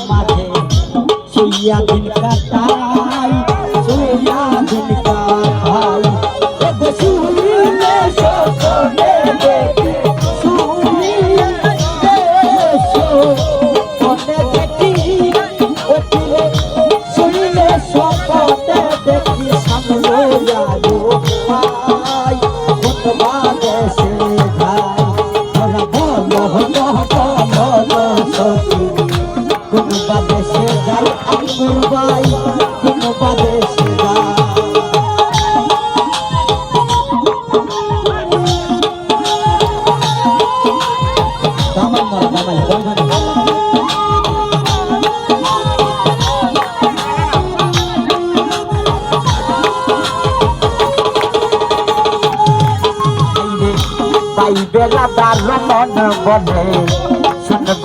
মাঝে সুইয়া দিন কাটাই সুইয়া দিন কাটাই শুনিলে সকলে দেখে শুনিলে মনে দেখি ওটিলে শুনিলে সকলে দেখি সামনে যাবো ভাই কত বাদেশে ভাই ওরা বলো বলো সত্যি কোন বাদেশে যাই আঙ্গুর ভাই কোন বাদেশে যাই বেলা দার মন বলে শুনব